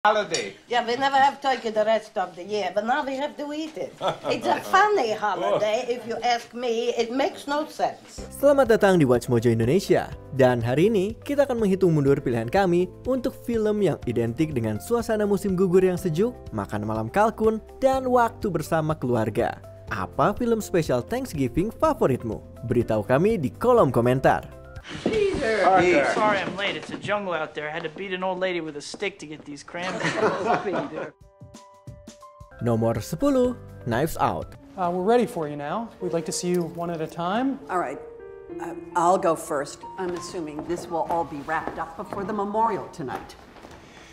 Holiday. Yeah, we never have turkey the rest of the year, but now we have to eat it. It's a funny holiday, if you ask me. It makes no sense. Selamat datang di Watch Mojo Indonesia. Dan hari ini kita akan menghitung mundur pilihan kami untuk film yang identik dengan suasana musim gugur yang sejuk, makan malam kalkun, dan waktu bersama keluarga. Apa film spesial Thanksgiving favoritmu? Beritahu kami di kolom komentar. Peter! Sorry I'm late, it's a jungle out there. I had to beat an old lady with a stick to get these cranberries. Peter. Nomor 10, Knives Out. We're ready for you now. We'd like to see you one at a time. All right. I'll go first. I'm assuming this will all be wrapped up before the memorial tonight.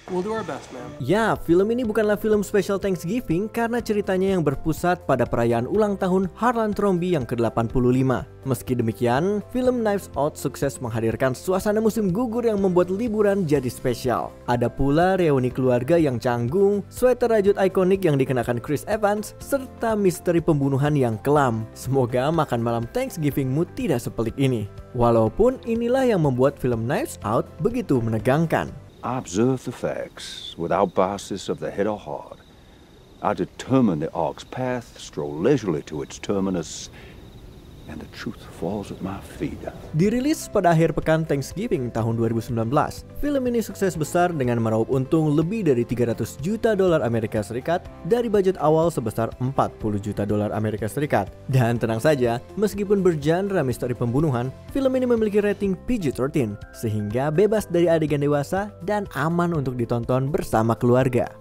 We'll do our best, ma'am. Ya, film ini bukanlah film spesial Thanksgiving karena ceritanya yang berpusat pada perayaan ulang tahun Harlan Thrombey yang ke-85. Meski demikian, film Knives Out sukses menghadirkan suasana musim gugur yang membuat liburan jadi spesial. Ada pula reuni keluarga yang canggung, sweater rajut ikonik yang dikenakan Chris Evans, serta misteri pembunuhan yang kelam. Semoga makan malam Thanksgivingmu tidak sepelik ini. Walaupun inilah yang membuat film Knives Out begitu menegangkan. I observe the facts without biases of the head or heart. I determine the ark's path, stroll leisurely to its terminus, and the truth falls at my feet. Dirilis pada akhir pekan Thanksgiving tahun 2019, film ini sukses besar dengan meraup untung lebih dari 300 juta dolar Amerika Serikat dari budget awal sebesar 40 juta dolar Amerika Serikat. Dan tenang saja, meskipun bergenre misteri pembunuhan, film ini memiliki rating PG-13 sehingga bebas dari adegan dewasa dan aman untuk ditonton bersama keluarga.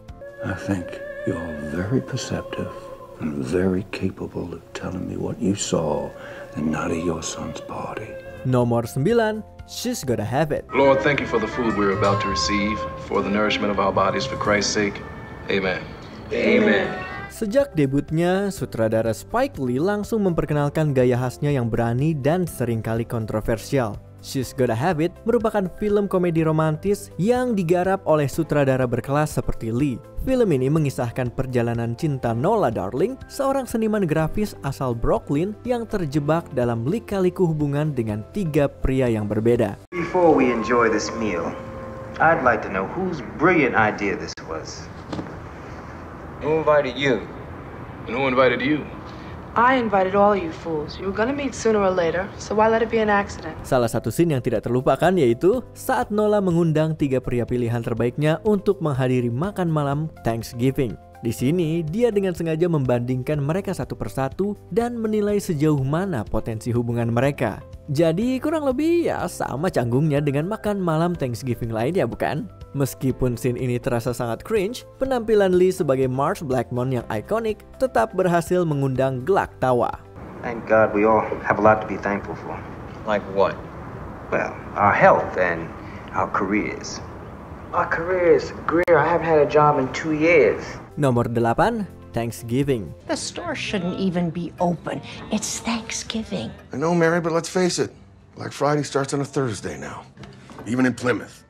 I think you're very perceptive and very capable of telling me what you saw the night of your son's party. Nomor 9, She's Gotta Have It. Lord, thank you for the food we're about to receive, for the nourishment of our bodies, for Christ's sake. Amen. Amen. Sejak debutnya, sutradara Spike Lee langsung memperkenalkan gaya khasnya yang berani dan seringkali kontroversial. She's Gotta Have It merupakan film komedi romantis yang digarap oleh sutradara berkelas seperti Lee. Film ini mengisahkan perjalanan cinta Nola Darling, seorang seniman grafis asal Brooklyn yang terjebak dalam lika-liku hubungan dengan 3 pria yang berbeda. Before we enjoy this meal, I'd like to know whose brilliant idea this was. Who invited you? And who invited you? I invited all you fools. You were gonna meet sooner or later, so why let it be an accident? Salah satu scene yang tidak terlupakan yaitu saat Nola mengundang 3 pria pilihan terbaiknya untuk menghadiri makan malam Thanksgiving. Di sini, dia dengan sengaja membandingkan mereka satu persatu dan menilai sejauh mana potensi hubungan mereka. Jadi kurang lebih ya sama canggungnya dengan makan malam Thanksgiving lainnya, bukan? Meskipun scene ini terasa sangat cringe, penampilan Lee sebagai Mars Blackmon yang ikonik tetap berhasil mengundang gelak tawa. Thank God we all have a lot to be thankful for. Like what? Well, our health and our careers. Our careers? Greer, I haven't had a job in 2 years. Nomor 8, Thanksgiving. The store shouldn't even be open. It's Thanksgiving. I know, Mary, but let's face it. Black Friday starts on a Thursday now. Even in Plymouth.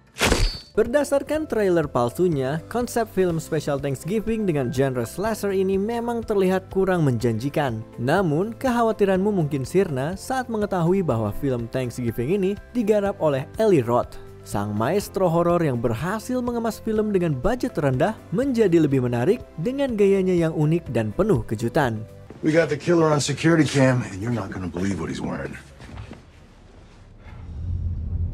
Berdasarkan trailer palsunya, konsep film spesial Thanksgiving dengan genre slasher ini memang terlihat kurang menjanjikan. Namun, kekhawatiranmu mungkin sirna saat mengetahui bahwa film Thanksgiving ini digarap oleh Eli Roth, sang maestro horor yang berhasil mengemas film dengan budget rendah menjadi lebih menarik dengan gayanya yang unik dan penuh kejutan. We got the killer on security cam, and you're not gonna believe what he's wearing.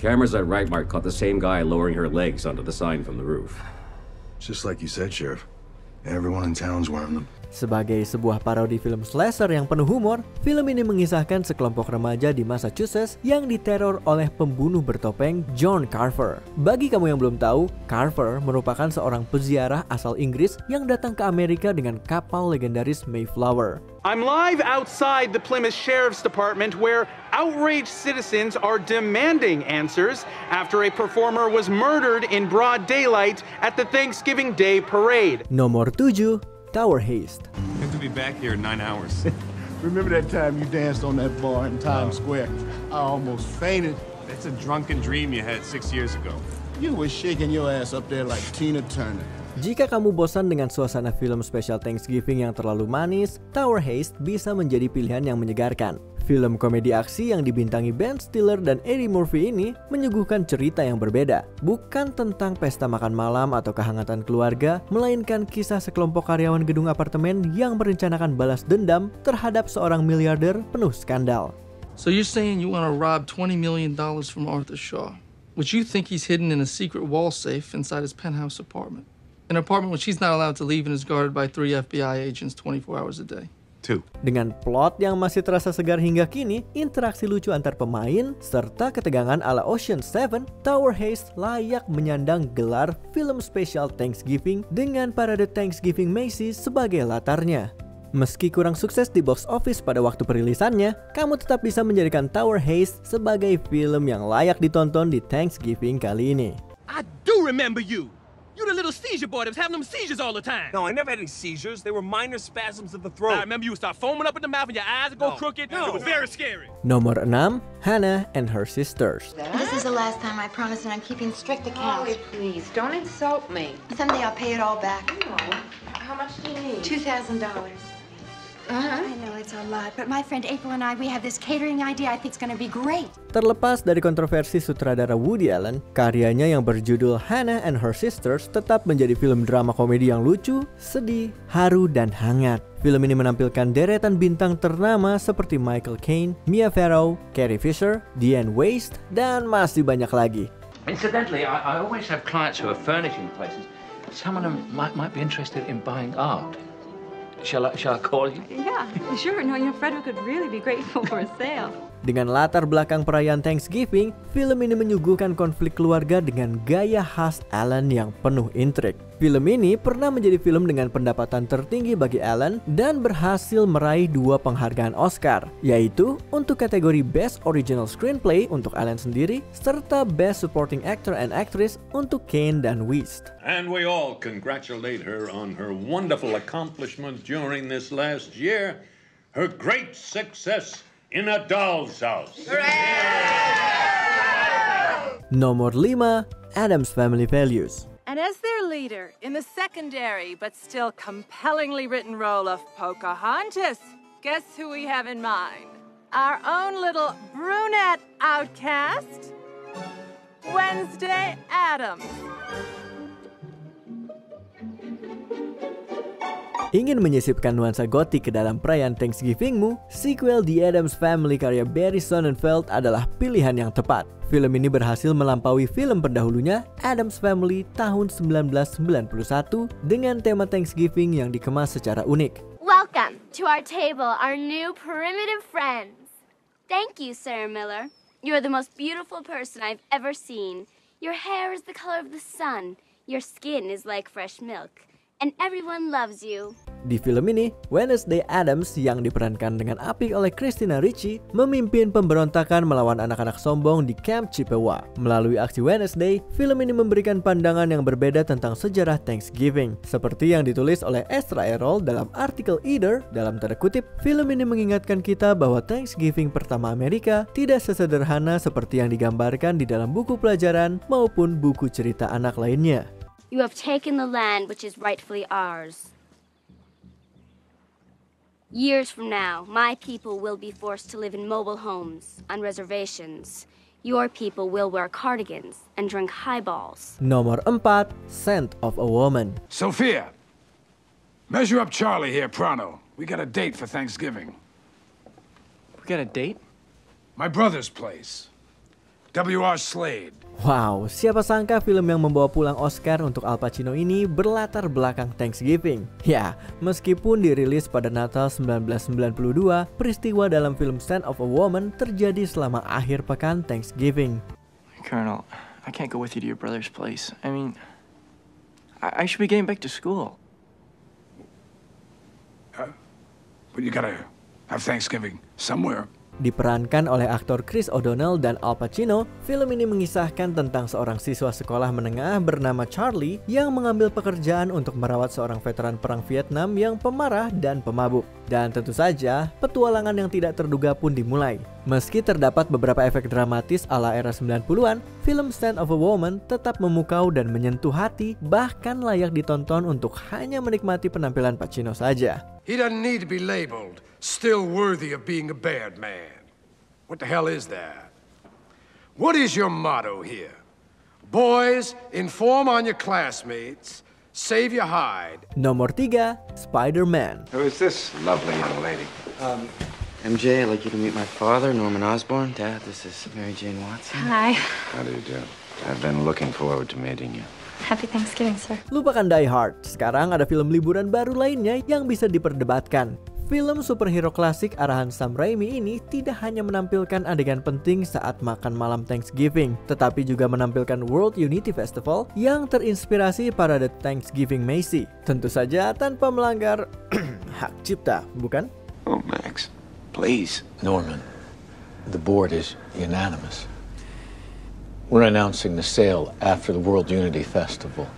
Cameras at Rightmark caught the same guy lowering her legs onto the sign from the roof. Just like you said, Sheriff. Everyone in town's wearing them. Sebagai sebuah parodi film slasher yang penuh humor, film ini mengisahkan sekelompok remaja di Massachusetts yang diteror oleh pembunuh bertopeng John Carver. Bagi kamu yang belum tahu, Carver merupakan seorang peziarah asal Inggris yang datang ke Amerika dengan kapal legendaris Mayflower. I'm live outside the Plymouth Sheriff's Department where outraged citizens are demanding answers after a performer was murdered in broad daylight at the Thanksgiving Day parade. Nomor 7, Tower Heist. I have to be back here in 9 hours. Remember that time you danced on that bar in Times Square? I almost fainted. That's a drunken dream you had 6 years ago. You were shaking your ass up there like Tina Turner. Jika kamu bosan dengan suasana film spesial Thanksgiving yang terlalu manis, Tower Heist bisa menjadi pilihan yang menyegarkan. Film komedi aksi yang dibintangi Ben Stiller dan Eddie Murphy ini menyuguhkan cerita yang berbeda. Bukan tentang pesta makan malam atau kehangatan keluarga, melainkan kisah sekelompok karyawan gedung apartemen yang merencanakan balas dendam terhadap seorang miliarder penuh skandal. So you're saying you want to rob $20 million from Arthur Shaw, which you think he's hidden in a secret wall safe inside his penthouse apartment. An apartment which he's not allowed to leave and is guarded by 3 FBI agents 24 hours a day. Dengan plot yang masih terasa segar hingga kini, interaksi lucu antar pemain, serta ketegangan ala Ocean's 7, Tower Heist layak menyandang gelar film spesial Thanksgiving dengan parade Thanksgiving Macy's sebagai latarnya. Meski kurang sukses di box office pada waktu perilisannya, kamu tetap bisa menjadikan Tower Heist sebagai film yang layak ditonton di Thanksgiving kali ini. I do remember you! You the little seizure boy that was having them seizures all the time. No, I never had any seizures. They were minor spasms of the throat. I remember you would start foaming up in the mouth and your eyes would go crooked. No. It was very scary. Nomor 6, Hannah and Her Sisters. This is the last time I promise, and I'm keeping strict account. Molly, please, don't insult me. Someday I'll pay it all back. No. How much do you need? $2,000. I know it's a lot, but my friend April and I, we have this catering idea I think it's gonna be great. Terlepas dari kontroversi sutradara Woody Allen, karyanya yang berjudul Hannah and Her Sisters tetap menjadi film drama komedi yang lucu, sedih, haru, dan hangat. Film ini menampilkan deretan bintang ternama seperti Michael Caine, Mia Farrow, Carrie Fisher, Diane West, dan masih banyak lagi. Incidentally, I always have clients who are furnishing places. Some of them might be interested in buying art. Shall I call you? Yeah, sure. No, Frederick would really be grateful for a sale. Dengan latar belakang perayaan Thanksgiving, film ini menyuguhkan konflik keluarga dengan gaya khas Allen yang penuh intrik. Film ini pernah menjadi film dengan pendapatan tertinggi bagi Allen dan berhasil meraih 2 penghargaan Oscar, yaitu untuk kategori Best Original Screenplay untuk Allen sendiri, serta Best Supporting Actor and Actress untuk Caine dan West. And we all congratulate her on her wonderful accomplishment during this last year, her great success in A Doll's House. Nomor 5, Addams Family Values. And as their leader in the secondary but still compellingly written role of Pocahontas, guess who we have in mind? Our own little brunette outcast, Wednesday Addams. Ingin menyisipkan nuansa gotik ke dalam perayaan Thanksgivingmu, sequel The Addams Family karya Barry Sonnenfeld adalah pilihan yang tepat. Film ini berhasil melampaui film pendahulunya, Addams Family tahun 1991, dengan tema Thanksgiving yang dikemas secara unik. Welcome to our table, our new primitive friends. Thank you, Sarah Miller. You're the most beautiful person I've ever seen. Your hair is the color of the sun. Your skin is like fresh milk. And everyone loves you. Di film ini, Wednesday Addams yang diperankan dengan apik oleh Christina Ricci memimpin pemberontakan melawan anak-anak sombong di Camp Chippewa. Melalui aksi Wednesday, film ini memberikan pandangan yang berbeda tentang sejarah Thanksgiving. Seperti yang ditulis oleh Ezra Errol dalam artikel Either, dalam tanda kutip, film ini mengingatkan kita bahwa Thanksgiving pertama Amerika tidak sesederhana seperti yang digambarkan di dalam buku pelajaran maupun buku cerita anak lainnya. You have taken the land which is rightfully ours. Years from now, my people will be forced to live in mobile homes, on reservations. Your people will wear cardigans and drink highballs. Nomor 4, Scent of a Woman. Sophia, measure up Charlie here pronto. We got a date for Thanksgiving. We got a date? My brother's place. W.R. Slade. Wow, siapa sangka film yang membawa pulang Oscar untuk Al Pacino ini berlatar belakang Thanksgiving. Ya, meskipun dirilis pada Natal 1992, peristiwa dalam film Scent of a Woman terjadi selama akhir pekan Thanksgiving. Colonel, I can't go with you to your brother's place. I mean, I should be getting back to school. But you gotta have Thanksgiving somewhere. Diperankan oleh aktor Chris O'Donnell dan Al Pacino, film ini mengisahkan tentang seorang siswa sekolah menengah bernama Charlie yang mengambil pekerjaan untuk merawat seorang veteran perang Vietnam yang pemarah dan pemabuk. Dan tentu saja, petualangan yang tidak terduga pun dimulai. Meski terdapat beberapa efek dramatis ala era 90-an, film Scent of a Woman tetap memukau dan menyentuh hati, bahkan layak ditonton untuk hanya menikmati penampilan Pacino saja. He doesn't need to be labeled still worthy of being a bad man. What the hell is that? What is your motto here? Boys, inform on your classmates, save your hide. Nomor 3, Spider-Man. Who is this lovely young lady? MJ, I'd like you to meet my father, Norman Osborn. Dad, this is Mary Jane Watson. Hi. How do you do? I've been looking forward to meeting you. Happy Thanksgiving, sir. Lupakan Die Hard, sekarang ada film liburan baru lainnya yang bisa diperdebatkan. Film superhero klasik arahan Sam Raimi ini tidak hanya menampilkan adegan penting saat makan malam Thanksgiving, tetapi juga menampilkan World Unity Festival yang terinspirasi pada The Thanksgiving Macy. Tentu saja tanpa melanggar hak cipta, bukan? Oh, Max, please. Norman, the board is unanimous. We're announcing the sale after the World Unity Festival.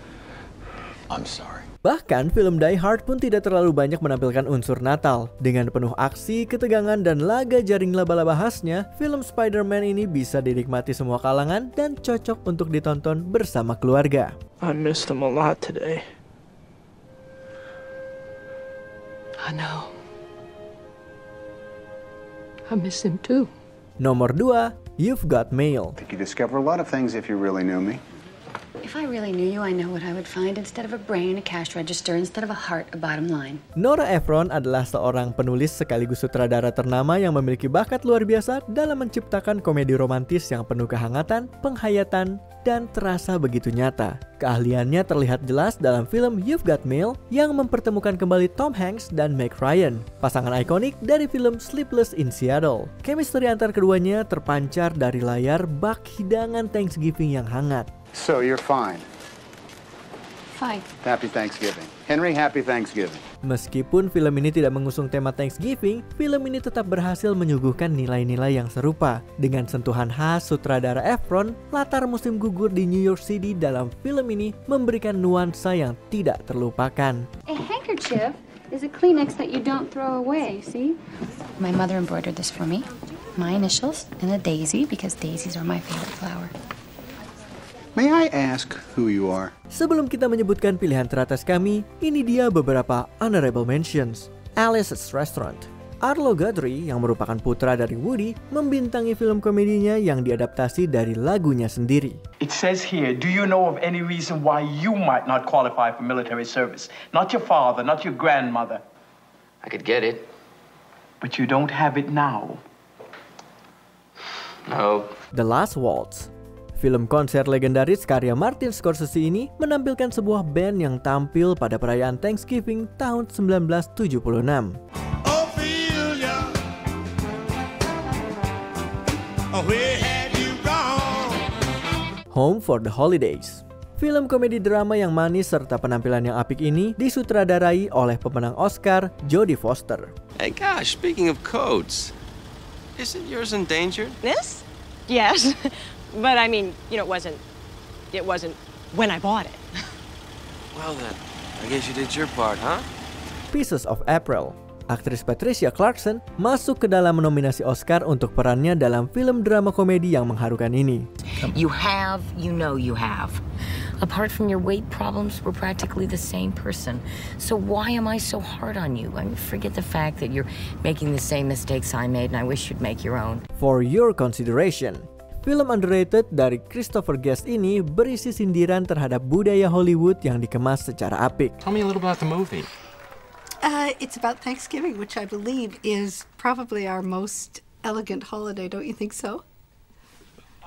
I'm sorry. Bahkan film Die Hard pun tidak terlalu banyak menampilkan unsur Natal. Dengan penuh aksi, ketegangan, dan laga jaring laba-laba khasnya, film Spider-Man ini bisa dinikmati semua kalangan dan cocok untuk ditonton bersama keluarga. I missed him a lot today. I know. I miss him too. Nomor 2, You've Got Mail. I think you discover a lot of things if you really knew me. If I really knew you, I know what I would find. Instead of a brain, a cash register. Instead of a heart, a bottom line. Nora Ephron adalah seorang penulis sekaligus sutradara ternama yang memiliki bakat luar biasa dalam menciptakan komedi romantis yang penuh kehangatan, penghayatan, dan terasa begitu nyata. Keahliannya terlihat jelas dalam film You've Got Mail yang mempertemukan kembali Tom Hanks dan Meg Ryan, pasangan ikonik dari film Sleepless in Seattle. Chemistry antar keduanya terpancar dari layar bak hidangan Thanksgiving yang hangat. So you're fine. Fine. Happy Thanksgiving. Henry, happy Thanksgiving. Meskipun film ini tidak mengusung tema Thanksgiving, film ini tetap berhasil menyuguhkan nilai-nilai yang serupa. Dengan sentuhan khas sutradara Ephron, latar musim gugur di New York City dalam film ini memberikan nuansa yang tidak terlupakan. A handkerchief is a Kleenex that you don't throw away, see? My mother embroidered this for me. My initials and a daisy because daisies are my favorite flower. May I ask who you are? Sebelum kita menyebutkan pilihan teratas kami, ini dia beberapa honorable mentions. Alice's Restaurant. Arlo Guthrie, yang merupakan putra dari Woody, membintangi film komedinya yang diadaptasi dari lagunya sendiri. It says here, do you know of any reason why you might not qualify for military service? Not your father, not your grandmother. I could get it. But you don't have it now. No. The Last Waltz. Film konser legendaris karya Martin Scorsese ini menampilkan sebuah band yang tampil pada perayaan Thanksgiving tahun 1976. Home for the Holidays. Film komedi drama yang manis serta penampilan yang apik ini disutradarai oleh pemenang Oscar Jodie Foster. Hey gosh, speaking of coats, isn't yours endangered? This? Yes. But I mean, you know, it wasn't when I bought it. Well then, I guess you did your part, huh? Pieces of April. Aktris Patricia Clarkson masuk ke dalam nominasi Oscar untuk perannya dalam film drama komedi yang mengharukan ini. You have. Apart from your weight problems, we're practically the same person. So why am I so hard on you? I mean, forget the fact that you're making the same mistakes I made and I wish you'd make your own. For your consideration. Film underrated dari Christopher Guest ini berisi sindiran terhadap budaya Hollywood yang dikemas secara apik. Tell me a little about the movie. It's about Thanksgiving, which I believe is probably our most elegant holiday, don't you think so?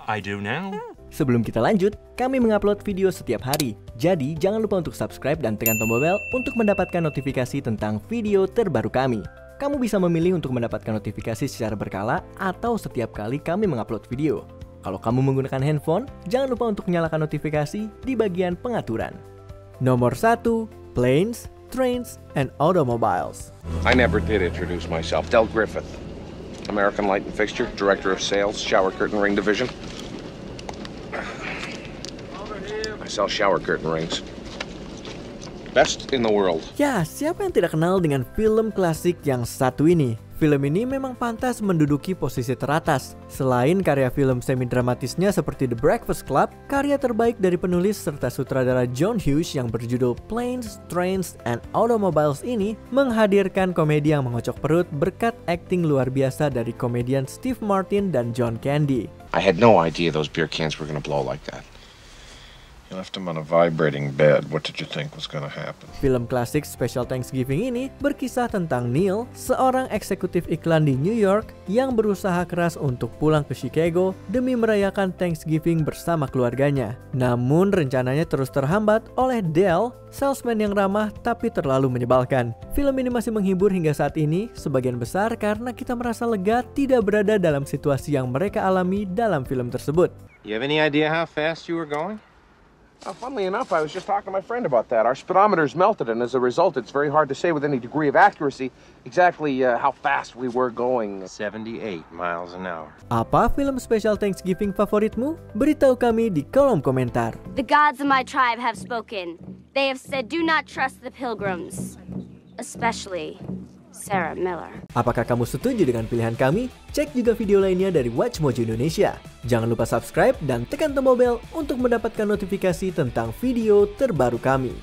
I do now. Sebelum kita lanjut, kami mengupload video setiap hari. Jadi jangan lupa untuk subscribe dan tekan tombol bel untuk mendapatkan notifikasi tentang video terbaru kami. Kamu bisa memilih untuk mendapatkan notifikasi secara berkala atau setiap kali kami mengupload video. Kalau kamu menggunakan handphone, jangan lupa untuk nyalakan notifikasi di bagian pengaturan. Nomor 1, Planes, Trains, and Automobiles. I never did introduce myself. Del Griffith, American Light and Fixture, Director of Sales, Shower Curtain Ring Division. I sell shower curtain rings. Best in the world. Ya, siapa yang tidak kenal dengan film klasik yang satu ini? Film ini memang pantas menduduki posisi teratas. Selain karya film semi-dramatisnya seperti The Breakfast Club, karya terbaik dari penulis serta sutradara John Hughes yang berjudul Planes, Trains, and Automobiles ini menghadirkan komedi yang mengocok perut berkat akting luar biasa dari komedian Steve Martin dan John Candy. I had no idea those beer cans were gonna blow like that. You left him on a vibrating bed. What did you think was going to happen? Film klasik Special Thanksgiving ini berkisah tentang Neil, seorang eksekutif iklan di New York yang berusaha keras untuk pulang ke Chicago demi merayakan Thanksgiving bersama keluarganya. Namun rencananya terus terhambat oleh Dale, salesman yang ramah tapi terlalu menyebalkan. Film ini masih menghibur hingga saat ini, sebagian besar karena kita merasa lega tidak berada dalam situasi yang mereka alami dalam film tersebut. You have any idea how fast you were going? Funnily enough, I was just talking to my friend about that. Our speedometer's melted, and as a result, it's very hard to say with any degree of accuracy exactly how fast we were going. 78 miles an hour. Apa film Special Thanksgiving favoritmu? Beritahu kami di kolom komentar. The gods of my tribe have spoken. They have said, do not trust the pilgrims, especially Sarah Miller. Apakah kamu setuju dengan pilihan kami? Cek juga video lainnya dari Watch Mojo Indonesia. Jangan lupa subscribe dan tekan tombol bel untuk mendapatkan notifikasi tentang video terbaru kami.